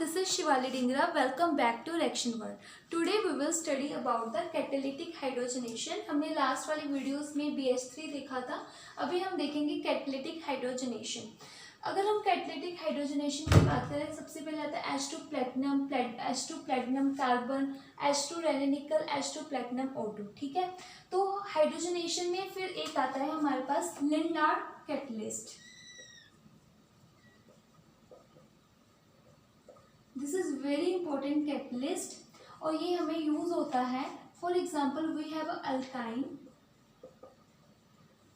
this is Shivali Dingra. Welcome back to Reaction World. Today we will study about the catalytic hydrogenation. हमने last वाली videos में BH3 देखा था. अभी हम देखेंगे catalytic hydrogenation. अगर हम कैटलिटिक हाइड्रोजनेशन की बात करें, सबसे पहले आता है H2 platinum, H2 platinum carbon, H2 red निकल, H2 प्लेटिनम O2. ठीक है, तो हाइड्रोजनेशन में फिर एक आता है हमारे पास Lindlar catalyst. This is very important catalyst और ये हमें यूज होता है. For example we have alkyne.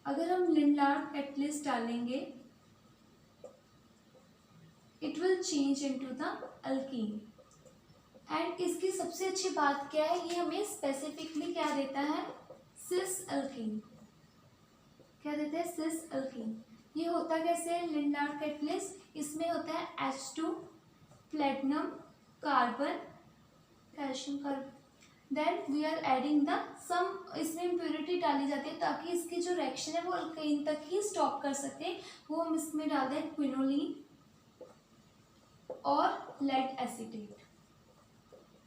अगर हम लिनडार्ड कैटलिस्ट डालेंगे, it will change into the alkene. And इसकी सबसे अच्छी बात क्या है, ये हमें स्पेसिफिकली क्या देता है, सिस अल्कीन. क्या देता है, सिस अल्कीन. ये होता कैसे है लिनडार्ड कैटलिस्ट, इसमें होता है H2 platinum carbon calcium carbon, then we are adding the some, इसमें इम्प्योरिटी डाली जाती है ताकि इसकी जो रिएक्शन है वो अल्कीन तक ही स्टॉप कर सके. वो हम इसमें डालते हैं क्विनोलिन और लेड एसीटेट,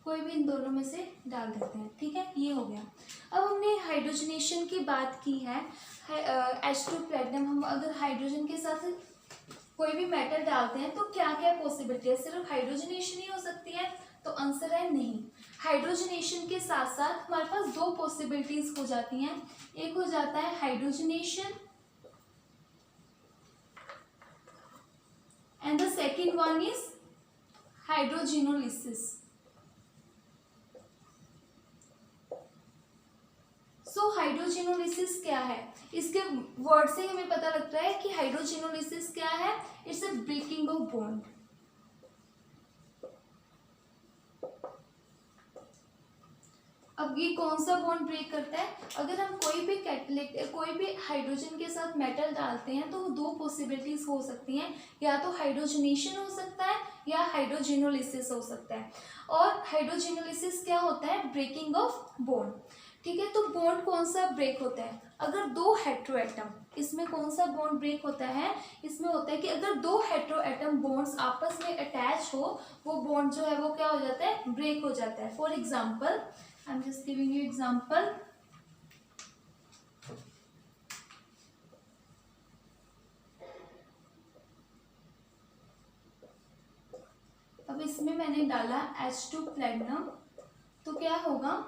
कोई भी इन दोनों में से डाल देते हैं. ठीक है, ये हो गया. अब हमने हाइड्रोजनेशन की बात की है. H2 प्लेटिनम, हम अगर हाइड्रोजन के साथ कोई भी मेटल डालते हैं तो क्या क्या पॉसिबिलिटी है, सिर्फ हाइड्रोजनेशन ही हो सकती है? तो आंसर है नहीं. हाइड्रोजनेशन के साथ साथ हमारे पास दो पॉसिबिलिटीज हो जाती हैं. एक हो जाता है hydrogenation and the second one is hydrogenolysis. So hydrogenolysis क्या है, इसके वर्ड से हमें पता लगता है कि हाइड्रोजिनोलिसिस क्या है. It's a breaking of bond. अब ये कौन सा बॉन्ड ब्रेक करता है, अगर हम कोई भी हाइड्रोजन के साथ मेटल डालते हैं तो दो पॉसिबिलिटीज हो सकती हैं, या तो हाइड्रोजनेशन हो सकता है या हाइड्रोजिनोलिसिस हो सकता है. और हाइड्रोजिनोलिसिस क्या होता है, ब्रेकिंग ऑफ बॉन्ड. ठीक है, तो बॉन्ड कौन सा ब्रेक होता है, अगर दो हेटेरोएटम, इसमें कौन सा बॉन्ड ब्रेक होता है, इसमें होता है कि अगर दो हेटेरोएटम बॉन्ड्स आपस में अटैच हो, वो बॉन्ड जो है वो क्या हो जाता है, ब्रेक हो जाता है. For example, I am just giving you example. अब इसमें मैंने डाला H2 प्लेटिनम, तो क्या होगा,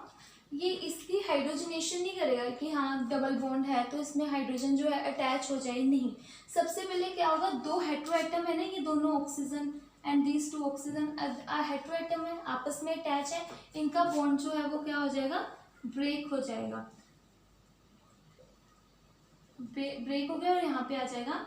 ये इसकी हाइड्रोजनेशन नहीं करेगा कि हाँ डबल बॉन्ड है तो इसमें हाइड्रोजन जो है अटैच हो जाए, नहीं. सबसे पहले क्या होगा, दो हेटेरोएटम है ना, ये दोनों oxygen and these two oxygen heteroatom है, आपस में अटैच है, इनका बॉन्ड जो है वो क्या हो जाएगा, ब्रेक हो जाएगा. ब्रेक हो गया और यहाँ पे आ जाएगा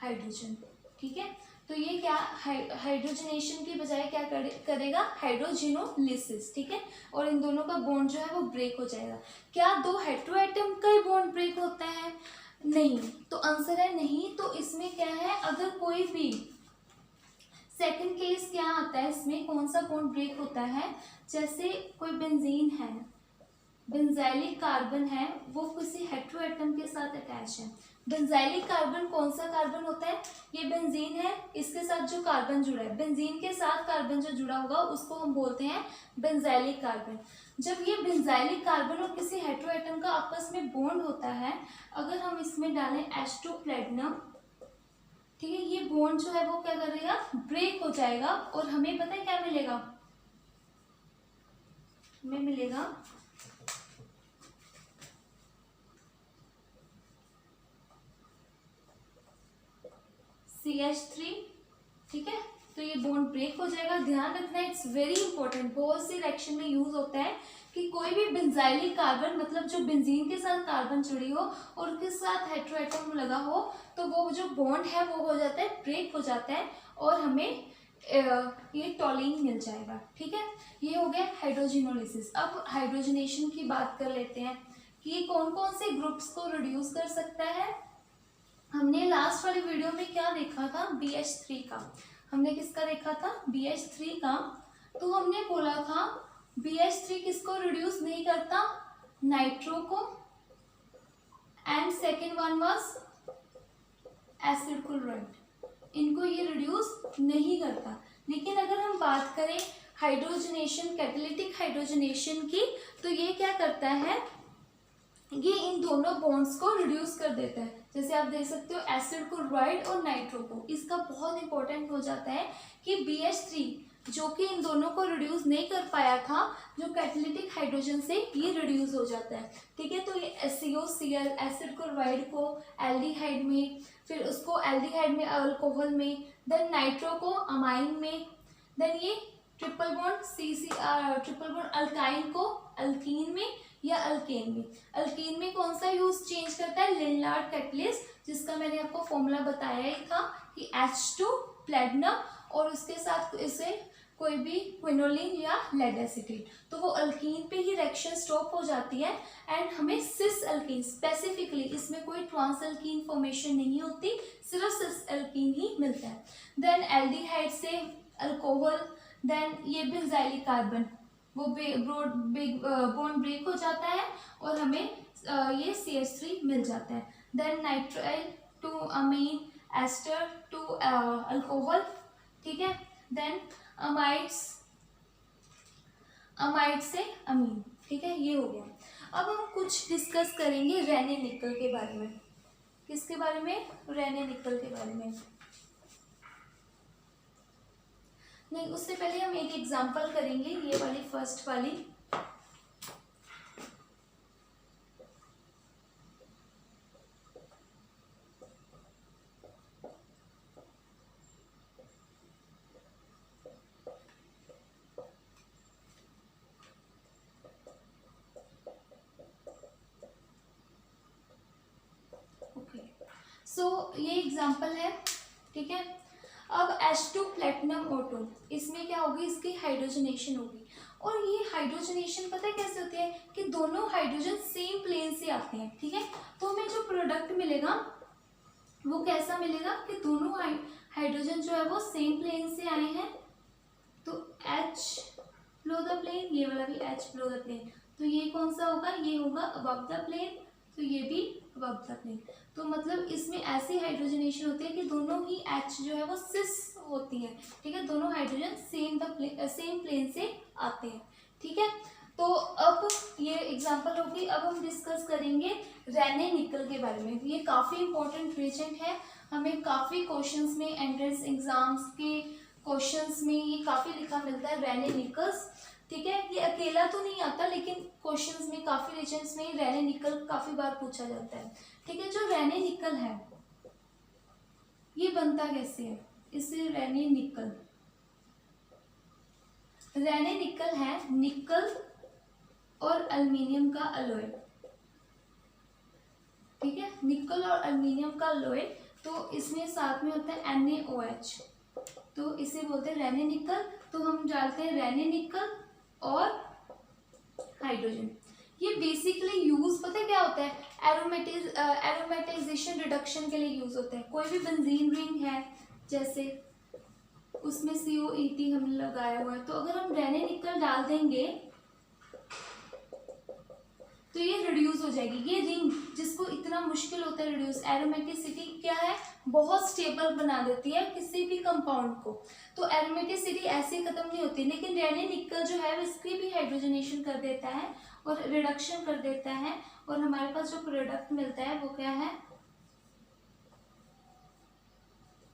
हाइड्रोजन. ठीक है, तो ये क्या हाइड्रोजनेशन की बजाय क्या करेगा, हाइड्रोजिनोलिसिस. ठीक है, और इन दोनों का बॉन्ड जो है वो ब्रेक हो जाएगा. क्या दो हेटेरोएटम का ही बॉन्ड ब्रेक होता है, नहीं. तो आंसर है नहीं. तो इसमें क्या है, अगर कोई भी सेकंड केस क्या आता है, इसमें कौन सा बॉन्ड ब्रेक होता है, जैसे कोई बेंजीन है, बेंजाइलिक कार्बन है, वो किसी हेटेरोएटम के साथ अटैच है. बेंजाइलिक कार्बन कौन सा कार्बन होता है, ये बेंजीन है, इसके साथ जो कार्बन जुड़ा है, बेंजीन के साथ कार्बन जो जुड़ा होगा उसको हम बोलते हैं बेंजाइलिक कार्बन. जब ये बेंजाइलिक कार्बन और किसी हेटेरोएटम का आपस में बॉन्ड होता है, अगर हम इसमें डालें H2 प्लेटिनम, ठीक है, ये बॉन्ड जो है वो क्या करेगा, ब्रेक हो जाएगा. और हमें पता है क्या मिलेगा, हमें मिलेगा CH3. ठीक है, तो ये बॉन्ड ब्रेक हो जाएगा. ध्यान रखना, इट्स वेरी इंपॉर्टेंट, बहुत सी रिएक्शन में यूज होता है कि कोई भी बेंजाइलिक कार्बन, मतलब जो बेंजीन के साथ कार्बन जुड़ी हो और उसके साथ हेटेरोएटम लगा हो, तो वो जो बॉन्ड है वो हो जाता है, ब्रेक हो जाता है और हमें ये टॉलिन मिल जाएगा. ठीक है, ये हो गया हाइड्रोजिनोलिसिस. अब हाइड्रोजनेशन की बात कर लेते हैं कि ये कौन कौन से ग्रुप्स को रिड्यूस कर सकता है. हमने लास्ट वाली वीडियो में क्या देखा था, BH3 का. हमने किसका देखा था, BH3 का. तो हमने बोला था BH3 किसको रिड्यूस नहीं करता, नाइट्रो को, and second one was acid chloride. इनको ये रिड्यूस नहीं करता. लेकिन अगर हम बात करें हाइड्रोजनेशन, कैटालिटिक हाइड्रोजनेशन की, तो ये क्या करता है, ये इन दोनों बॉन्ड्स को रिड्यूस कर देता है। जैसे आप देख सकते हो एसिड को क्लोराइड और नाइट्रो को, इसका बहुत इंपॉर्टेंट हो जाता है कि BH3 जो कि इन दोनों को रिड्यूस नहीं कर पाया था, जो कैटालिटिक हाइड्रोजन से ये रिड्यूस हो जाता है। ठीक है, तो ये SCOCl एसिड क्लोराइड को एल्डिहाइड में, फिर उसको एल्डिहाइड में अल्कोहल में, देन नाइट्रो को अमाइन में, देन ये ट्रिपल बॉन्ड अल्काइन को अल्कीन में या अल्केन में। अल्कीन में कौन सा यूज चेंज करता है, लिनलार्ड कैटलिस्ट, जिसका मैंने आपको फॉर्मूला बताया ही था कि H2 प्लेटिनम और उसके साथ इसे कोई भी क्विनोलिन या लेड एसिटेट, तो वो अल्कीन पे ही रिएक्शन स्टॉप हो जाती है एंड हमें सिस अल्कीन, स्पेसिफिकली इसमें कोई ट्रांस अल्कीन फॉर्मेशन नहीं होती, सिर्फ सिस अल्कीन ही मिलता है। देन एल्डिहाइड से अल्कोहल, देन ये बेंजाइलिक कार्बन, वो बॉन्ड ब्रेक हो जाता है और हमें ये CH3 मिल जाता है। Then nitrile to amine, ester to alcohol, ठीक है, देन अमाइड से अमीन, ठीक है, ये हो गया। अब हम कुछ डिस्कस करेंगे रेने निकल के बारे में। किसके बारे में, रेने निकल के बारे में। नहीं, उससे पहले हम एक एग्जांपल करेंगे, ये वाली फर्स्ट वाली। ओके, सो ये एग्जांपल है, ठीक है। अब H2 प्लेटिनम O2, इसमें क्या होगी, इसकी हाइड्रोजनेशन होगी। और ये हाइड्रोजनेशन पता है कैसे होती है कि दोनों हाइड्रोजन सेम प्लेन से आते हैं, ठीक है। तो हमें जो प्रोडक्ट मिलेगा वो कैसा मिलेगा कि दोनों हाइड्रोजन जो है वो सेम प्लेन से आए हैं, तो H बिलो द प्लेन, ये वाला भी H बिलो द प्लेन, तो ये कौन सा होगा, ये होगा अबव द प्लेन, तो ये भी अबव द प्लेन। तो मतलब इसमें ऐसी हाइड्रोजनेशन होती है कि दोनों ही H जो है वो सिस होती है, ठीक है, दोनों हाइड्रोजन सेम प्लेन से आते हैं, ठीक है। तो अब ये एग्जांपल होगी। अब हम डिस्कस करेंगे रेने निकल के बारे में। ये काफ़ी इंपॉर्टेंट रीजन है, हमें काफ़ी क्वेश्चंस में, एंट्रेंस एग्जाम्स के क्वेश्चंस में ये काफ़ी लिखा मिलता है रेने निकल्स, ठीक है। ये अकेला तो नहीं आता, लेकिन क्वेश्चंस में काफ़ी रीजन्स में रेने निकल काफ़ी बार पूछा जाता है, ठीक है। जो रेने निकल है ये बनता कैसे है, इससे रेने निकल है निकल और एल्युमिनियम का अलॉय, ठीक है, निकल और एल्युमिनियम का अलॉय, तो इसमें साथ में होता है NaOH, तो इसे बोलते हैं रेने निकल। तो हम डालते हैं रेने निकल और हाइड्रोजन। ये बेसिकली यूज पता है क्या होता है, एरोमेटाइजेशन रिडक्शन के लिए यूज होता है। कोई भी बेंजीन रिंग है जैसे, उसमें COET हमने लगाया हुआ है, तो अगर हम रेने निकल डाल देंगे तो ये रिड्यूस हो जाएगी। ये रिंग जिसको इतना मुश्किल होता है रिड्यूस, एरोमेटिसिटी क्या है, बहुत स्टेबल बना देती है किसी भी कंपाउंड को। तो एरोमेटिसिटी ऐसे खत्म नहीं होती, लेकिन रेने निकल जो है इसकी भी हाइड्रोजनेशन कर देता है और रिडक्शन कर देता है, और हमारे पास जो प्रोडक्ट मिलता है वो क्या है,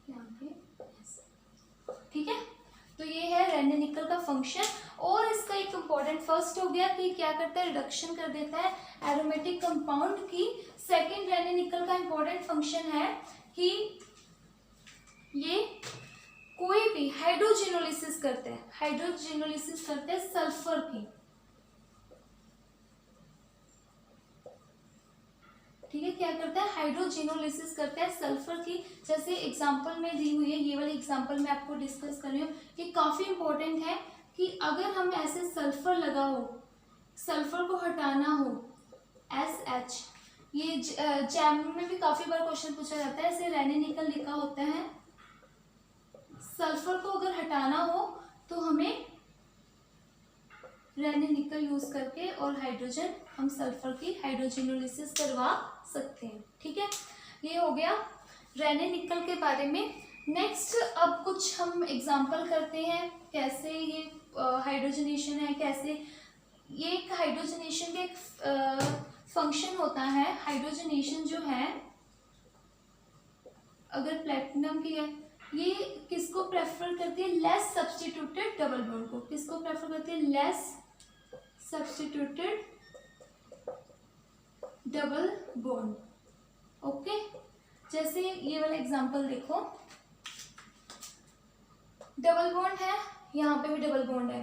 यहाँ पे, ठीक है। तो ये है रेने निकल का फंक्शन। और इसका एक इम्पॉर्टेंट फर्स्ट हो गया कि क्या करता है, रिडक्शन कर देता है एरोमेटिक कंपाउंड की। सेकंड रेने निकल का इम्पॉर्टेंट फंक्शन है कि ये कोई भी हाइड्रोजिनोलिसिस करते हैं सल्फर की, ठीक है। क्या करता है, हाइड्रोजिनोलिसिस करता है सल्फर की। जैसे एग्जांपल में दी हुई है, ये वाली एग्जांपल मैं आपको डिस्कस कर रही हूँ, ये काफ़ी इंपॉर्टेंट है कि अगर हम ऐसे सल्फर लगा हो, सल्फर को हटाना हो, SH, ये जैम में भी काफ़ी बार क्वेश्चन पूछा जाता है, ऐसे रेने निकल लिखा होता है। सल्फर को अगर हटाना हो तो हमें रेने निकल यूज करके और हाइड्रोजन, हम सल्फर की हाइड्रोजिनोलिसिस करवा सकते हैं, ठीक है। ये हो गया रेने निकल के बारे में। नेक्स्ट अब कुछ हम एग्जांपल करते हैं कैसे ये हाइड्रोजनेशन है, कैसे ये एक हाइड्रोजनेशन का एक फंक्शन होता है। हाइड्रोजनेशन जो है, अगर प्लेटिनम की है, ये किसको प्रेफर करती है? लेस सब्स्टिट्यूटेड डबल बॉन्ड को। किसको प्रेफर करती है? Less substituted double bond. Okay, जैसे ये वाला एग्जांपल देखो, डबल बॉन्ड है, यहाँ पे भी डबल बॉन्ड है।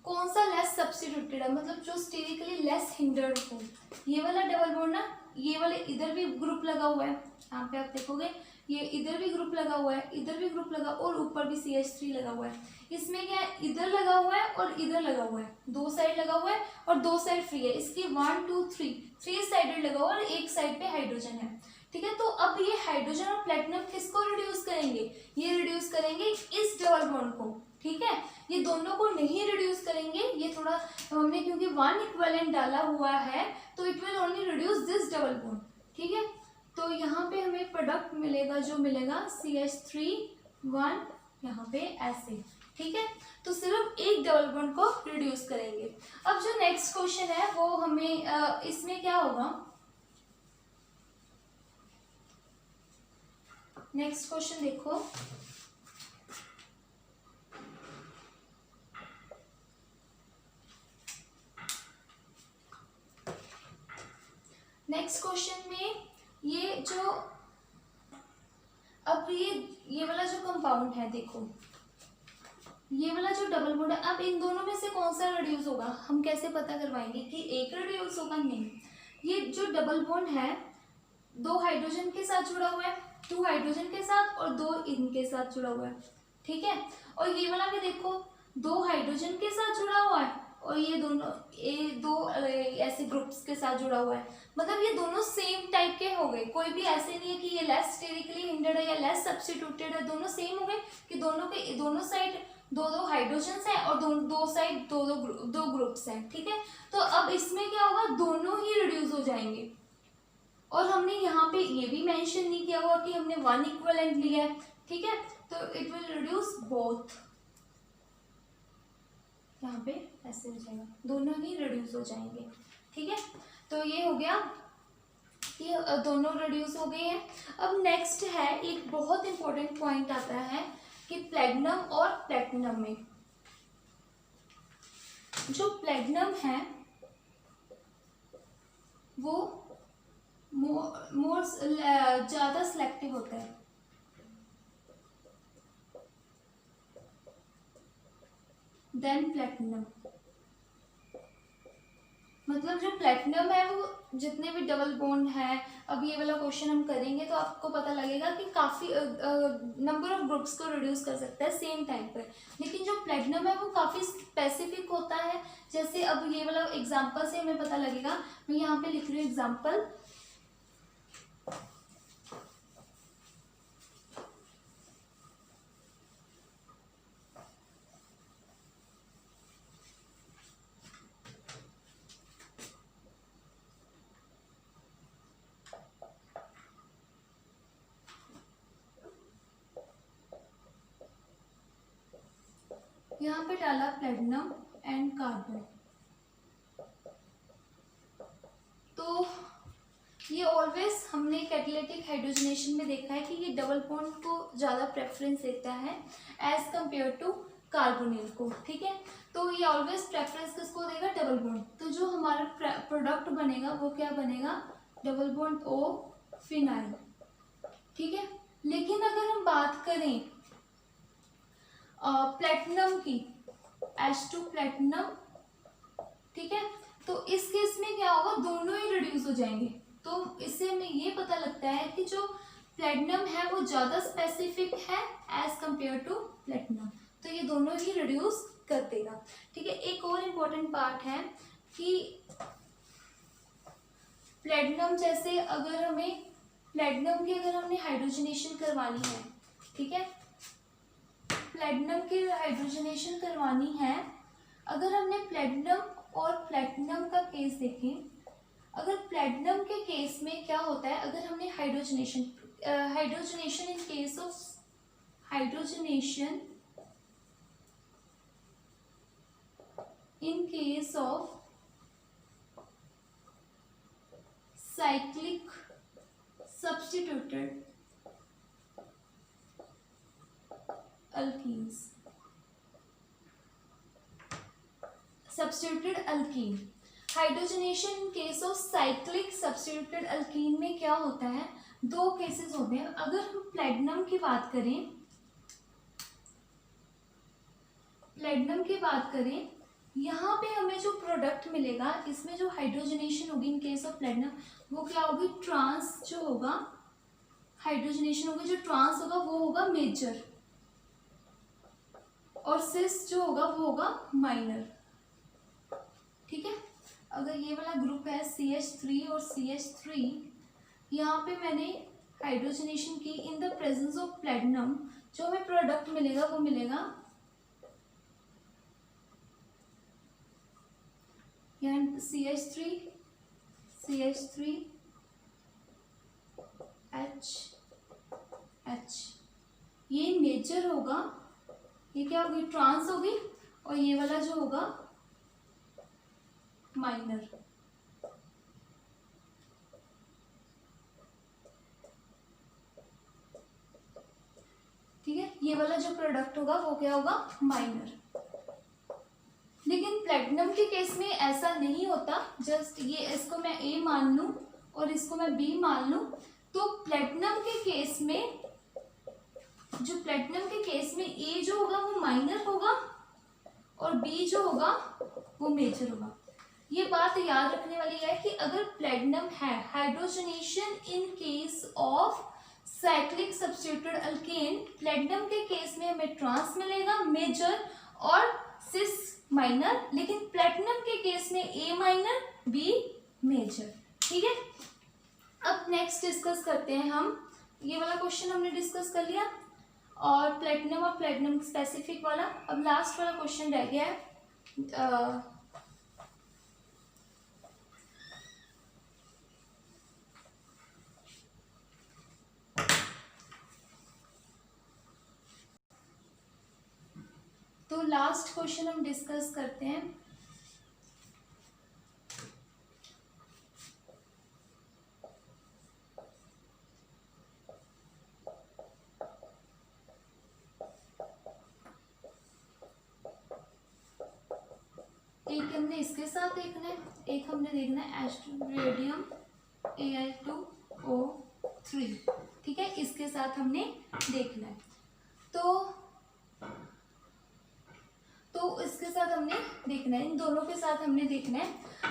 कौन सा लेस सब्स्टिट्यूटेड है? मतलब जो स्टेरिकली लेस हिंडर्ड हो। ये वाला डबल बॉन्ड ना, ये वाले इधर भी ग्रुप लगा हुआ है, यहाँ पे आप देखोगे ये इधर भी ग्रुप लगा हुआ है, इधर भी ग्रुप लगा, और ऊपर भी CH3 लगा हुआ है। इसमें क्या है? इधर लगा हुआ है और इधर लगा हुआ है, दो साइड लगा हुआ है और दो साइड फ्री है। इसकी 1 2 3 3 साइडेड लगा हुआ है और एक साइड पे हाइड्रोजन है। ठीक है, तो अब ये हाइड्रोजन और प्लेटिनम किसको रिड्यूस करेंगे? ये रिड्यूस करेंगे इस डबल बॉन्ड को। ठीक है, ये दोनों को नहीं रिड्यूस करेंगे, ये थोड़ा हमने क्योंकि 1 इक्विवेलेंट डाला हुआ है तो it will only reduce this double bond. ठीक है, तो यहाँ पे हमें प्रोडक्ट मिलेगा, जो मिलेगा CH3 1 यहाँ पे ऐसे। ठीक है, तो सिर्फ एक डबल बॉन्ड को रिड्यूस करेंगे। अब जो नेक्स्ट क्वेश्चन है वो हमें इसमें क्या होगा? नेक्स्ट क्वेश्चन देखो, नेक्स्ट क्वेश्चन में ये जो अब ये वाला जो कंपाउंड है, देखो ये वाला जो डबल बॉन्ड है, अब इन दोनों में से कौन सा रिड्यूस होगा? हम कैसे पता करवाएंगे कि एक रिड्यूस होगा? नहीं, ये जो डबल बॉन्ड है 2 हाइड्रोजन के साथ जुड़ा हुआ है, 2 हाइड्रोजन के साथ और 2 इनके साथ जुड़ा हुआ है। ठीक है, और ये वाला भी देखो 2 हाइड्रोजन के साथ जुड़ा हुआ है और ये दो ऐसे ग्रुप्स के साथ जुड़ा हुआ है। मतलब ये दोनों सेम टाइप के हो गए, कोई भी ऐसे नहीं है कि ये लेस स्टेरिकली हिंडर्ड है या लेस सब्स्टिट्यूटेड है, दोनों सेम हो गए कि दोनों साइड 2 हाइड्रोजन है और दो साइड दो ग्रुप्स हैं। ठीक है, तो अब इसमें क्या होगा? दोनों ही रिड्यूस हो जाएंगे। और हमने यहाँ पे ये भी मेंशन नहीं किया हुआ कि हमने 1 इक्विवेलेंट लिया है। ठीक है, तो इट विल रिड्यूस बोथ, यहाँ पे ऐसे हो जाएगा, दोनों ही रिड्यूस हो जाएंगे। ठीक है, तो ये हो गया कि दोनों रिड्यूस हो गए हैं। अब नेक्स्ट है एक बहुत इंपॉर्टेंट पॉइंट आता है कि प्लेटिनम और प्लेटिनम में, जो प्लेटिनम है वो मोर ज़्यादा सिलेक्टिव होता है देन प्लेटिनम। मतलब जो प्लेटिनम है वो जितने भी डबल बॉन्ड है, अब ये वाला क्वेश्चन हम करेंगे तो आपको पता लगेगा कि काफ़ी नंबर ऑफ ग्रुप्स को रिड्यूस कर सकता है सेम टाइम पर। लेकिन जो प्लेटिनम है वो काफ़ी स्पेसिफिक होता है। जैसे अब ये वाला एग्जांपल से हमें पता लगेगा, मैं यहाँ पे लिख रही हूँ एग्जांपल। यहाँ पे डाला प्लेटिनम एंड कार्बन, तो ये ऑलवेज हमने कैटालिटिक हाइड्रोजनेशन में देखा है कि ये डबल बॉन्ड को ज़्यादा प्रेफरेंस देता है एज कंपेयर टू कार्बोनिल को। ठीक है, तो ये ऑलवेज प्रेफरेंस किसको देगा? Double bond. तो जो हमारा प्रोडक्ट बनेगा वो क्या बनेगा? Double bond O phenyl. ठीक है, लेकिन अगर हम बात करें प्लेटिनम की, H2 प्लेटिनम, ठीक है, तो इस केस में क्या होगा? दोनों ही रिड्यूस हो जाएंगे। तो इससे हमें ये पता लगता है कि जो प्लेटिनम है वो ज़्यादा स्पेसिफिक है एज कंपेयर टू प्लेटिनम, तो ये दोनों ही रिड्यूस कर देगा। ठीक है, एक और इम्पोर्टेंट पार्ट है कि प्लेटिनम जैसे अगर हमें प्लेटिनम की अगर हमने हाइड्रोजनेशन करवानी है, ठीक है, प्लेटिनम की हाइड्रोजनेशन करवानी है, अगर हमने प्लेटिनम और प्लेटिनम का केस देखें, अगर प्लेटिनम के केस में क्या होता है, अगर हमने hydrogenation in case of hydrogenation in case of cyclic substituted alkenes. Substituted alkene, hydrogenation in case of cyclic substituted alkyne में क्या होता है, दो केसेस होते हैं. अगर हम प्लेटिनम की बात करें, यहाँ पे हमें जो प्रोडक्ट मिलेगा, इसमें जो हाइड्रोजनेशन होगी इन केस ऑफ प्लेटिनम, वो क्या होगी, ट्रांस जो होगा, हाइड्रोजनेशन होगी, जो ट्रांस होगा वो होगा मेजर, और सिस जो होगा वो होगा माइनर. ठीक है. अगर ये वाला ग्रुप है CH3 और CH3, यहाँ पे मैंने हाइड्रोजनेशन की in the presence of platinum, जो हमें प्रोडक्ट मिलेगा वो मिलेगा यहाँ CH3 H, ये मेजर होगा, ये क्या होगी, ट्रांस होगी, और ये वाला जो होगा माइनर. ठीक है. ये वाला जो प्रोडक्ट होगा वो क्या होगा, माइनर. लेकिन प्लेटिनम के केस में ऐसा नहीं होता. जस्ट ये इसको मैं A मान लूं और इसको मैं B मान लूं, तो प्लेटिनम के केस में A जो होगा वो माइनर होगा और B जो होगा वो मेजर होगा. ये बात याद रखने वाली है कि अगर प्लेटिनम है, hydrogenation in case of cyclic substituted alkane, platinum के केस में हमें ट्रांस मिलेगा मेजर और सिस माइनर, लेकिन प्लेटिनम के केस में A माइनर B मेजर. ठीक है. अब नेक्स्ट डिस्कस करते हैं हम, ये वाला क्वेश्चन हमने डिस्कस कर लिया और प्लेटिनम स्पेसिफिक वाला. अब लास्ट वाला क्वेश्चन रह गया है. तो लास्ट क्वेश्चन हम डिस्कस करते हैं. एक हमने इसके साथ देखना है, एक हमने देखना है रेडियम Al2O3. ठीक है, इसके साथ हमने देखना है. तो इसके साथ हमने देखना है, इन दोनों के साथ हमने देखना है.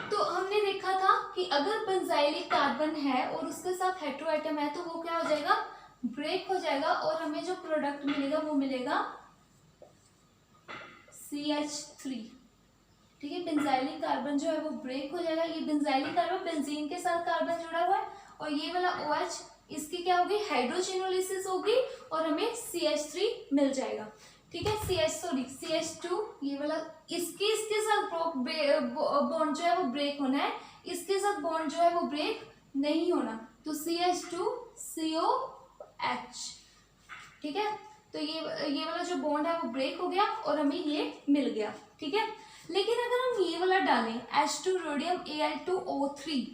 तो हमने देखा था कि अगर बेंजाइलिक कार्बन है और उसके साथ हेटेरो एटम है तो वो क्या हो जाएगा, ब्रेक हो जाएगा, और हमें जो प्रोडक्ट मिलेगा वो मिलेगा CH3. ठीक है. बेंजाइलिक कार्बन जो है वो ब्रेक हो जाएगा. ये बेंजाइलिक कार्बन बेंजीन के साथ कार्बन जुड़ा हुआ है, और ये वाला OH, इसकी क्या होगी, हाइड्रोजिनोलिसिस होगी और हमें CH3 मिल जाएगा. ठीक है. CH2, ये वाला इसके साथ बॉन्ड जो है वो ब्रेक होना है, इसके साथ बॉन्ड जो है वो ब्रेक नहीं होना, तो CH2COH. ठीक है. तो ये वाला जो बॉन्ड है वो ब्रेक हो गया और हमें ये मिल गया. ठीक है. लेकिन अगर हम ये वाला डालें H2 रोडियम Al2O3,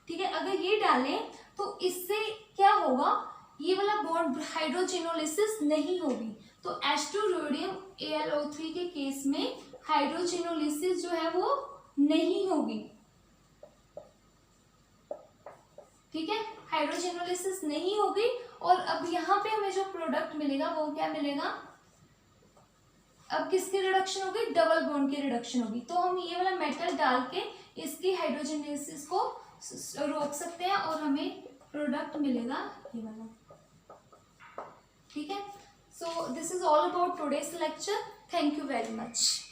ठीक है, अगर ये डालें तो इससे क्या होगा, ये वाला बॉन्ड हाइड्रोजिनोलिसिस नहीं होगी. तो H2 रोडियम AlO3 के केस में हाइड्रोजिनोलिसिस जो है वो नहीं होगी. ठीक है. हाइड्रोजिनोलिसिस नहीं होगी. और अब यहाँ पे हमें जो प्रोडक्ट मिलेगा वो क्या मिलेगा, अब किसकी रिडक्शन होगी, डबल बॉन्ड की रिडक्शन होगी. तो हम ये वाला मेटल डाल के इसकी हाइड्रोजिनेसिस को रोक सकते हैं और हमें प्रोडक्ट मिलेगा ये वाला. ठीक है. So this is all about today's lecture. Thank you very much.